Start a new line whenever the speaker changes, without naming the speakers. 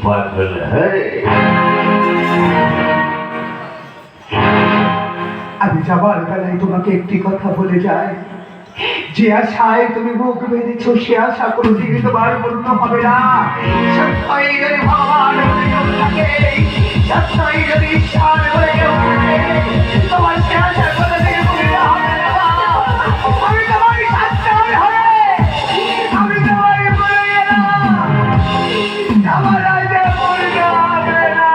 পাগল হ্যায়।
আমি যাবার বেলায় তোমাকে একটি কথা বলে যাই, যে আশায় তুমি মুখ বেঁধেছো সে আশা কোনোদিন তোমার পূর্ণ হবে না। সত্যই যদি ভগবান বলে কেউ থাকে, সত্যই যদি ঈশ্বর বলে কেউ থাকে, তোমার সে আশা কোনোদিন পূর্ণ হবে না। আমি তোমার সন্তান হয়ে আমি তোমার বলে গেলাম, আমার রাজা পূর্ণ হবে না।